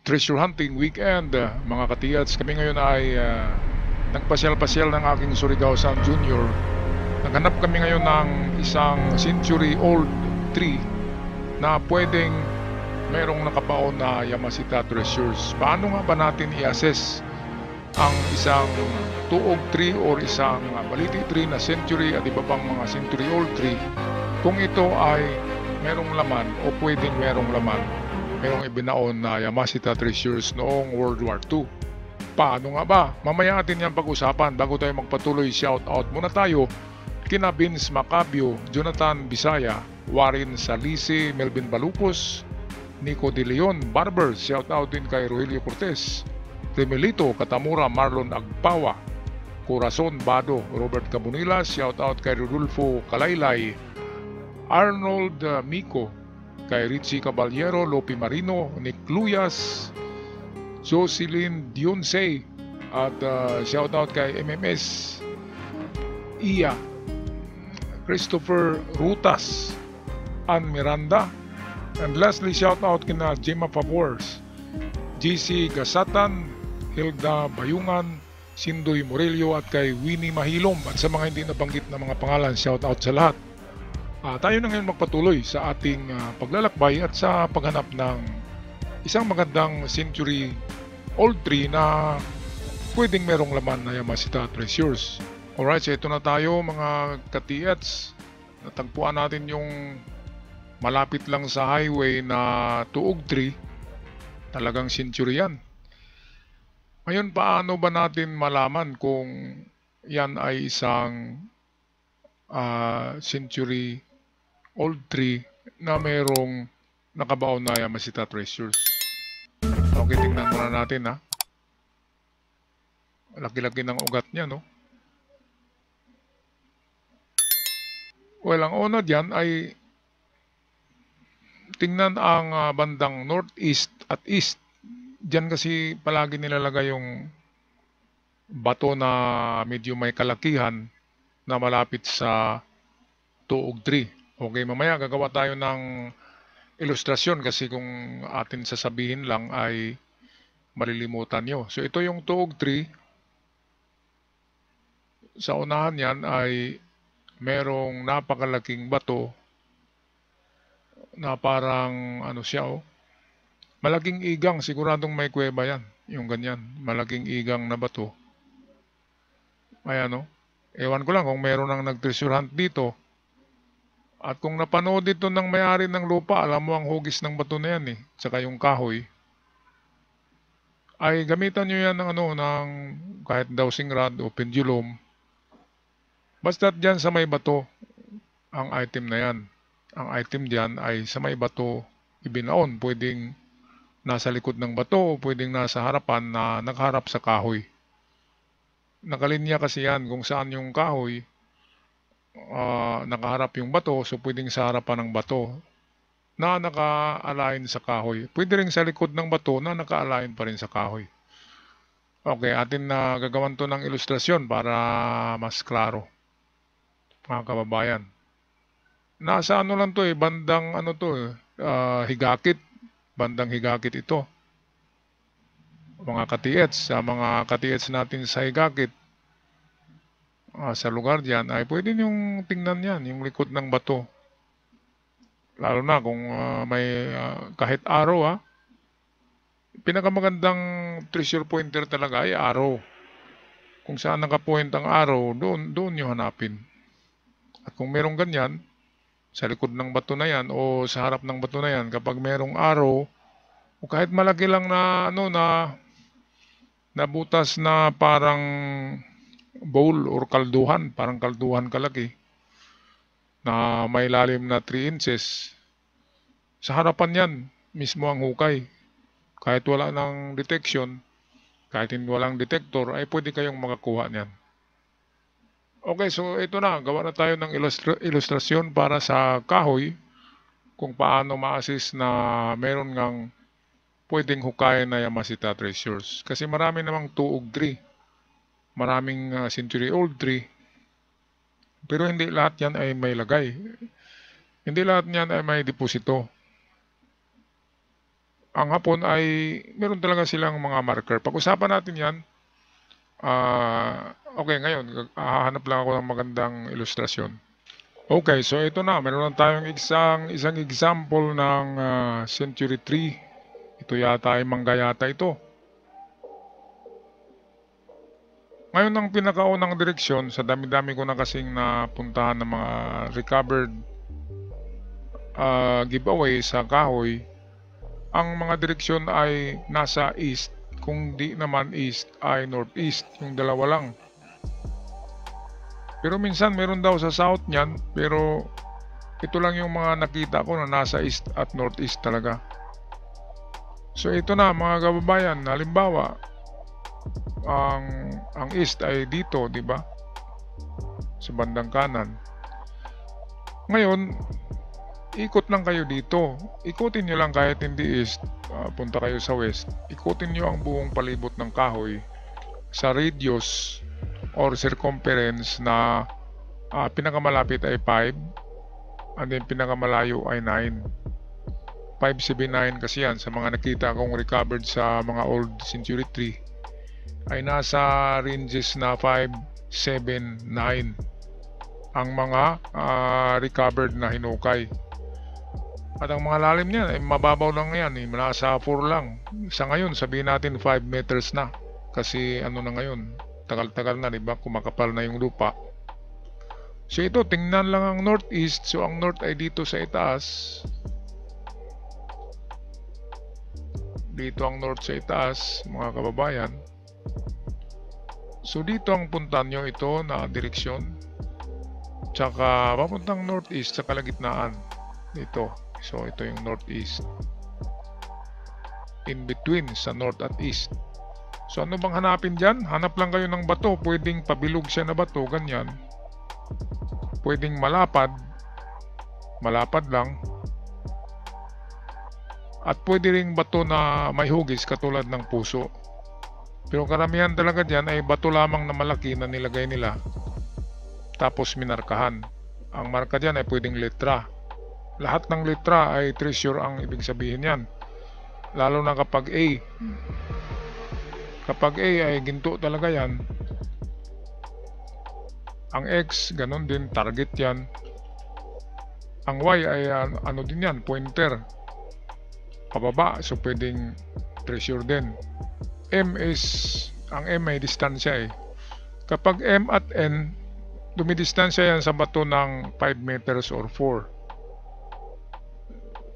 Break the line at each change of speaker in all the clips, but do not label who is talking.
treasure hunting weekend, mga katiyats. Kami ngayon ay nagpasyal-pasyal ng aking Surigao Sound Junior. Naghanap kami ngayon ng isang century-old tree na pwedeng merong nakabaon na Yamashita treasures. Paano nga ba natin i-assess ang isang tuog tree or isang baliti tree na century at iba pang mga century-old tree kung ito ay merong laman o pwedeng merong laman, merong ibinaon na Yamashita treasures noong World War II? Paano nga ba? Mamaya natin yan pag-usapan. Bago tayo magpatuloy, shout out muna tayo kina Vince Macabio, Jonathan Bisaya, Warren Salisi, Melvin Balupos, Nico De Leon Barber, shout out din kay Rogelio Cortez, Remelito Katamura, Marlon Agpawa, Corazon Bado, Robert Cabunila, shout out kay Rodolfo Kalaylay, Arnold Mico, kay Richie Caballero, Lopi Marino, Nick Luyas, Jocelyn Dionce, at shout out kay MMS Iya, Christopher Rutas, Ann Miranda, and lastly shout out kina Gemma Favors, GC Gasatan, Hilda Bayungan, Sindoy Morelio, at kay Winnie Mahilom. At sa mga hindi nabanggit na mga pangalan, shout out sa lahat. Tayo na ngayon magpatuloy sa ating paglalakbay at sa paghanap ng isang magandang century old tree na pwedeng merong laman na Yamashita treasures. Alright, so ito na tayo mga katiyats. Natagpuan natin yung malapit lang sa highway na tuog tree. Talagang century yan. Ngayon, paano ba natin malaman kung yan ay isang century old tree na mayroong nakabaon na Yamashita treasures? Okay, tingnan muna natin ha. Laki-laki ng ugat niya, no? Well, ang una dyan ay tingnan ang bandang northeast at east. Diyan kasi palagi nilalagay yung bato na medyo may kalakihan na malapit sa tuog tree. Okay, mamaya gagawa tayo ng ilustrasyon kasi kung atin sasabihin lang ay malilimutan nyo. So ito yung tuog tree. Sa unahan yan ay merong napakalaking bato na parang ano siya, malaking igang, siguradong may kuweba yan. Yung ganyan, malaking igang na bato. Ayan, ewan ko lang kung meron nang nag-treasure hunt dito. At kung napanood dito ng may-ari ng lupa, alam mo ang hugis ng bato na yan tsaka yung kahoy, ay gamitan nyo yan ng ng kahit dowsing rod o pendulum. Basta dyan sa may bato ang item na yan. Ang item dyan ay sa may bato ibinaon. Pwedeng nasa likod ng bato o pwedeng nasa harapan na nakaharap sa kahoy. Nakalinya kasi yan kung saan yung kahoy nakaharap yung bato, so pwedeng sa harapan ng bato na naka-align sa kahoy. Pwede rin sa likod ng bato na naka-align pa rin sa kahoy. Okay, atin na gagawan to ng ilustrasyon para mas klaro, mga kababayan. Nasa lang to bandang higakit. Bandang higakit ito. Mga katiets, sa mga katiets natin sa higakit, sa lugar diyan ay pwede niyong tingnan yan, yung likod ng bato. Lalo na kung may kahit araw pinakamagandang treasure pointer talaga ay araw. Kung saan nakapoint ang araw, doon nyo hanapin. At kung merong ganyan, sa likod ng bato na yan o sa harap ng bato na yan, kapag merong araw, o kahit malaki lang na na butas na parang bowl or kalduhan, parang kalduhan kalaki, na may lalim na 3 inches, sa harapan yan mismo ang hukay. Kahit wala ng detection, kahit walang detector, ay pwede kayong makakuha niyan. Okay, so ito na, gawa na tayo ng ilustrasyon para sa kahoy kung paano ma-assist na meron ngang pwedeng hukayin na Yamashita treasures. Kasi marami namang tuog tree, maraming century-old tree, pero hindi lahat yan ay may lagay. Hindi lahat yan ay may deposito. ang hapon ay meron talaga silang mga marker. Pag-usapan natin yan. Okay, ngayon, hahanap lang ako ng magandang ilustrasyon. Okay, so ito na. Meron na tayong isang example ng Century Tree. Ito yata ay mangga yata ito. Ngayon, ang pinakaunang direksyon, sa dami-dami ko na kasing napuntahan ng mga recovered giveaway sa kahoy, ang mga direksyon ay nasa east. Kung di naman east ay northeast, yung dalawa lang. Pero minsan meron daw sa south niyan, pero ito lang yung mga nakita ko na nasa east at northeast talaga. So ito na mga kababayan, halimbawa, ang east ay dito, di ba? Sa bandang kanan. Ngayon, ikot lang kayo dito. Ikutin nyo lang kahit hindi east, punta kayo sa west. Ikutin nyo ang buong palibot ng kahoy sa radius or circumference na pinakamalapit ay 5 and then pinakamalayo ay 9. 579 kasi yan sa mga nakita kong recovered sa mga old Century Tree ay nasa ranges na 5, 7, 9 ang mga recovered na hinukay. At ang mga lalim niyan ay mababaw lang yan, nasa 4 lang. Sa ngayon sabihin natin 5 meters na kasi ano na ngayon, tagal-tagal na, diba? Kumakapal na yung lupa. So ito, tingnan lang ang northeast. So ang north ay dito sa itaas. Dito ang north sa itaas, mga kababayan. So dito ang puntan nyo ito na direksyon. Tsaka papuntang northeast sa kalagitnaan. Dito. So ito yung northeast. In between sa north at east. So ano bang hanapin dyan? Hanap lang kayo ng bato. Pwedeng pabilog siya na bato, ganyan. Pwedeng malapad. Malapad lang. At pwede ring bato na may hugis katulad ng puso. Pero karamihan talaga dyan ay bato lamang na malaki na nilagay nila. Tapos minarkahan. Ang marka dyan ay pwedeng letra. Lahat ng letra ay treasure ang ibig sabihin yan. Lalo na kapag A. Kapag A ay ginto talaga yan. Ang X, ganun din, target yan. Ang Y ay ano din yan, pointer. Pababa, so pwedeng treasure din. M is, ang M ay distansya eh. Kapag M at N, dumidistansya yan sa bato ng 5 meters or 4.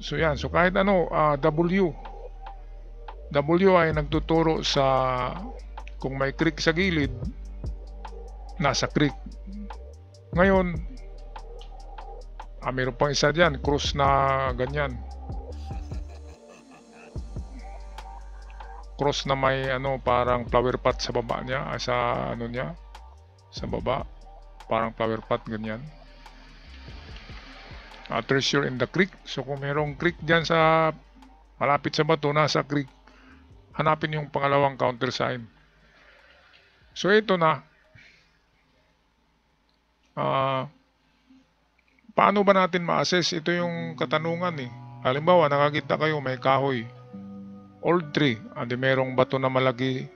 So yan, so kahit ano, W. W ay nagtuturo sa kung may creek sa gilid, nasa creek. Ngayon, mayroon pang isa dyan, cross na ganyan. Cross na may ano, parang flower pot sa baba niya, sa ano niya, sa baba, parang flower pot ganyan. Treasure in the creek. So kung mayroong creek dyan sa malapit sa bato, nasa creek, hanapin yung pangalawang countersign. So ito na. Paano ba natin ma-assess? Ito yung katanungan eh. Halimbawa, nakakita kayo may kahoy, old tree, andi merong bato na malaki.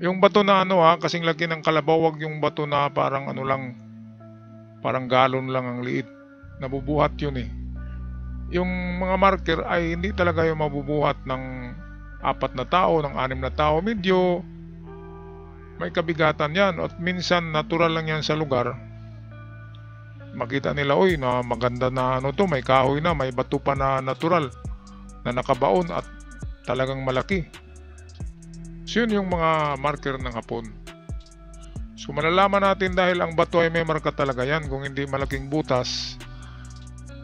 Yung bato na ano kasing laki ng kalabaw, wag yung bato na parang ano lang, parang galon lang ang liit. Nabubuhat yun eh. Yung mga marker ay hindi talaga yung mabubuhat ng 4 na tao, ng 6 na tao. Medyo may kabigatan yan at minsan natural lang yan sa lugar. Makita nila, oy, na maganda na ano to, may kahoy na, may bato pa na natural na nakabaon at talagang malaki. So yun yung mga marker ng hapon. So malalaman natin dahil ang bato ay may marka talaga yan. Kung hindi malaking butas,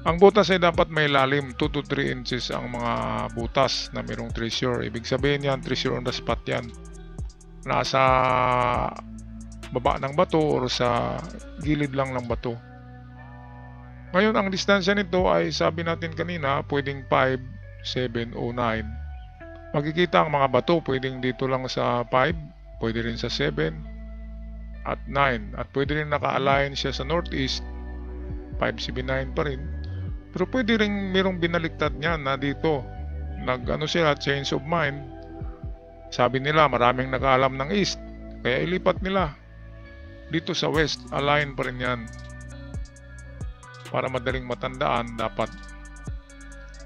ang butas ay dapat may lalim, 2 to 3 inches ang mga butas na mayroong treasure. Ibig sabihin yan, treasure on the spot yan. Nasa baba ng bato or sa gilid lang ng bato. Ngayon, ang distansya nito ay sabi natin kanina, pwedeng 5, 7 o 9. Makikita ang mga bato, pwedeng dito lang sa 5, pwede rin sa 7 at 9. At pwede rin naka-align siya sa northeast, 5, 7, 9 pa rin. Pero pwede rin mayroong binaliktad niya na dito, nag-ano sila, change of mind. Sabi nila maraming nakaalam ng east, kaya ilipat nila dito sa west. Align pa rin yan. Para madaling matandaan, dapat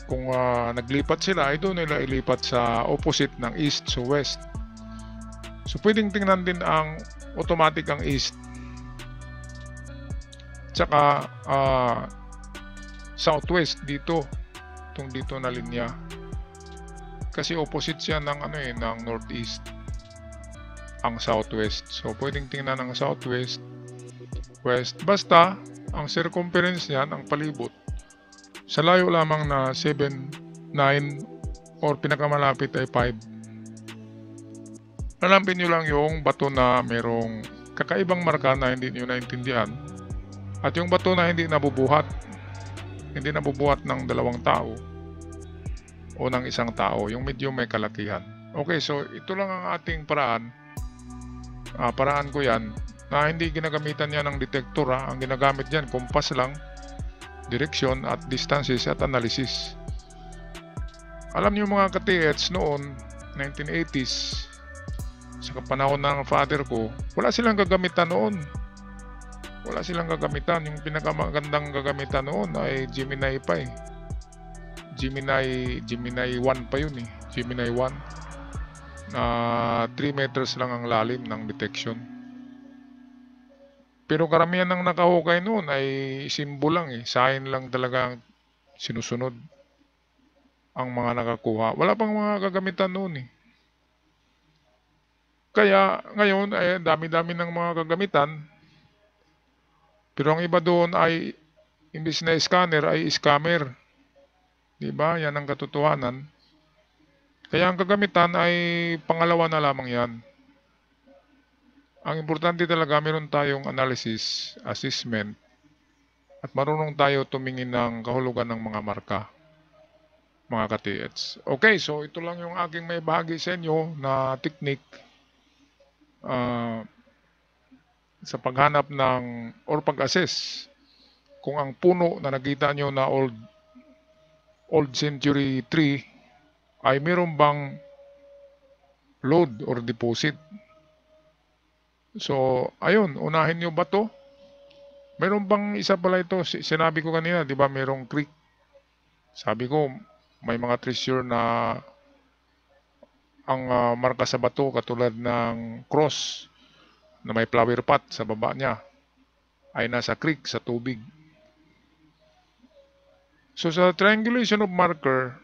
kung naglipat sila, ay doon nila ilipat sa opposite ng east to west. So pwedeng tingnan din ang automatic ang east tsaka southwest dito, itong dito na linya, kasi opposite siya ng ng northeast ang southwest. So pwedeng tingnan ang southwest, west, basta ang circumference niyan, ang palibot, sa layo lamang na 7, 9 or pinakamalapit ay 5. Hanapin nyo lang yung bato na merong kakaibang marka na hindi nyo naintindihan, at yung bato na hindi nabubuhat ng dalawang tao o ng isang tao, yung medyo may kalakihan. Okay, so ito lang ang ating paraan. Paraan ko yan na hindi ginagamitan yan ng detector. Ang ginagamit yan, compass lang, direksyon at distances at analysis. Alam niyo mga ka-TH, noon 1980s, sa panahon ng father ko, wala silang gagamitan noon. Wala silang gagamitan. Yung pinakamagandang gagamitan noon ay Gemini pa eh. Gemini 1 pa yun eh. Gemini 1 na 3 meters lang ang lalim ng detection. Pero karamihan ng nakahukay noon ay symbol lang eh. Sign lang talaga ang sinusunod ang mga nakakuha. Wala pang mga gagamitan noon eh. Kaya ngayon ay dami-dami ng mga gagamitan. Pero ang iba doon ay imbis na scanner ay scammer. Diba? Yan ang katotohanan. Kaya ang gagamitan ay pangalawa na lamang yan. Ang importante talaga, meron tayong analysis, assessment, at marunong tayo tumingin ng kahulugan ng mga marka, mga ka-TH. Okay, so ito lang yung aking may bahagi sa inyo na technique sa paghanap ng or pag-assess kung ang puno na nakita nyo na old century tree ay meron bang load or deposit. So ayun, unahin nyo ba to? Meron bang isa pala ito, sinabi ko kanina, di ba merong creek? Sabi ko may mga treasure na ang marka sa bato katulad ng cross na may flower pot sa baba niya ay nasa creek, sa tubig. So sa triangulation of marker,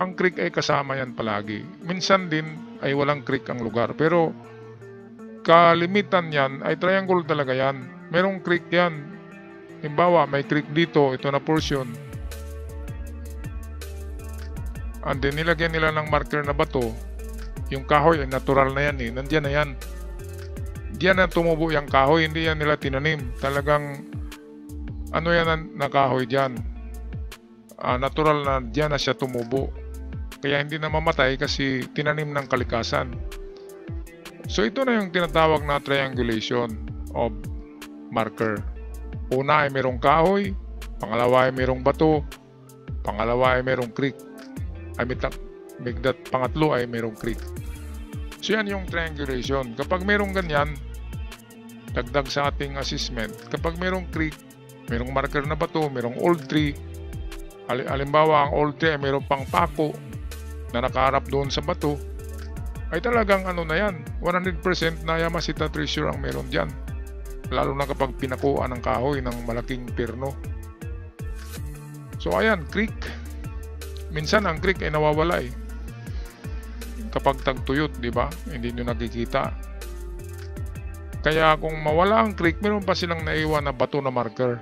ang creek ay kasama yan palagi. Minsan din ay walang creek ang lugar, pero kalimitan yan ay triangle talaga yan. Merong creek yan. Halimbawa may creek dito, ito na portion, and then nilagyan nila ng marker na bato. Yung kahoy ay natural na yan eh, nandiyan na yan. Diyan na tumubo yung kahoy, hindi yan nila tinanim. Talagang ano yan na kahoy dyan, natural na diyan na siya tumubo. Kaya hindi na mamatay kasi tinanim ng kalikasan. So ito na yung tinatawag na triangulation of marker. Una ay merong kahoy, pangalawa ay merong bato, pangalawa ay merong creek, pangatlo ay merong creek. So yan yung triangulation. Kapag merong ganyan, dagdag sa ating assessment, kapag merong creek, merong marker na bato, merong old tree, halimbawa ang old tree ay merong pang pako na nakaharap doon sa bato, ay talagang ano na yan, 100% na Yamashita treasure ang meron dyan. Lalo na kapag pinakuan ng kahoy ng malaking perno. So ayan, creek. Minsan ang creek ay nawawala eh. Kapag tagtuyot, di ba? Hindi nyo nakikita. Kaya kung mawala ang creek, meron pa silang naiwan na bato na marker.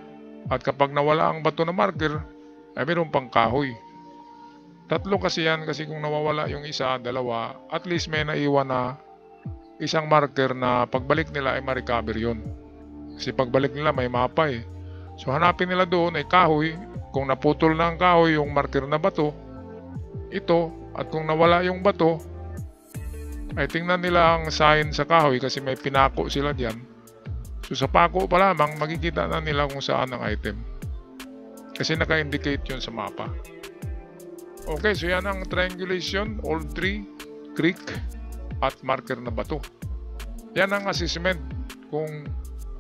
At kapag nawala ang bato na marker, ay meron pang kahoy. Tatlo kasi yan, kasi kung nawawala yung isa, dalawa, at least may naiwan na isang marker na pagbalik nila ay ma-recover yun. Kasi pagbalik nila may mapa eh. So hanapin nila doon ay kahoy. Kung naputol na ang kahoy, yung marker na bato, ito. At kung nawala yung bato, ay tingnan nila ang sign sa kahoy kasi may pinako sila diyan. So sa pako pa lamang, makikita na nila kung saan ang item. Kasi naka-indicate yun sa mapa. Okay, so yan ang triangulation, old tree, creek, at marker na bato. Yan ang assessment kung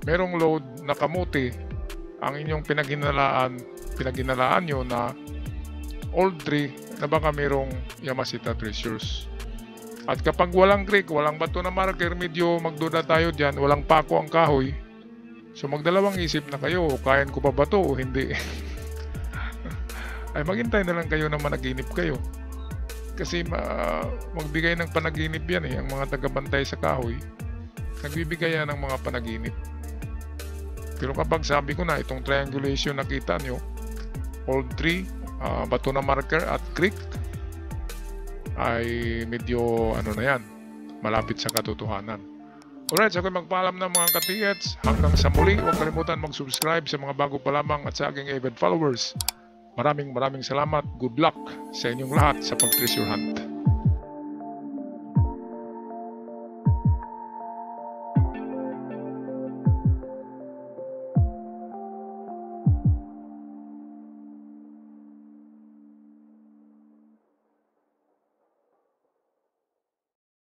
merong load na kamuti ang inyong pinaghinalaan nyo na old tree na baka merong Yamashita treasures. At kapag walang creek, walang bato na marker, medyo magduda tayo dyan, walang pako ang kahoy. So magdalawang isip na kayo, kayan ko pa ba to o hindi? Ay maghintay na lang kayo na managinip kayo. Kasi magbigay ng panaginip yan ang mga tagabantay sa kahoy. Nagbibigay yan ng mga panaginip. Pero kapag sabi ko na itong triangulation nakita nyo, old tree, bato na marker at creek, ay medyo na yan, malapit sa katotohanan. Alright, so ako'y magpaalam ng mga katiyats. Hanggang sa muli, huwag kalimutan mag-subscribe sa mga bago pa lamang at sa aking avid followers. Maraming salamat. Good luck sa inyong lahat sa pag-treasure hunt.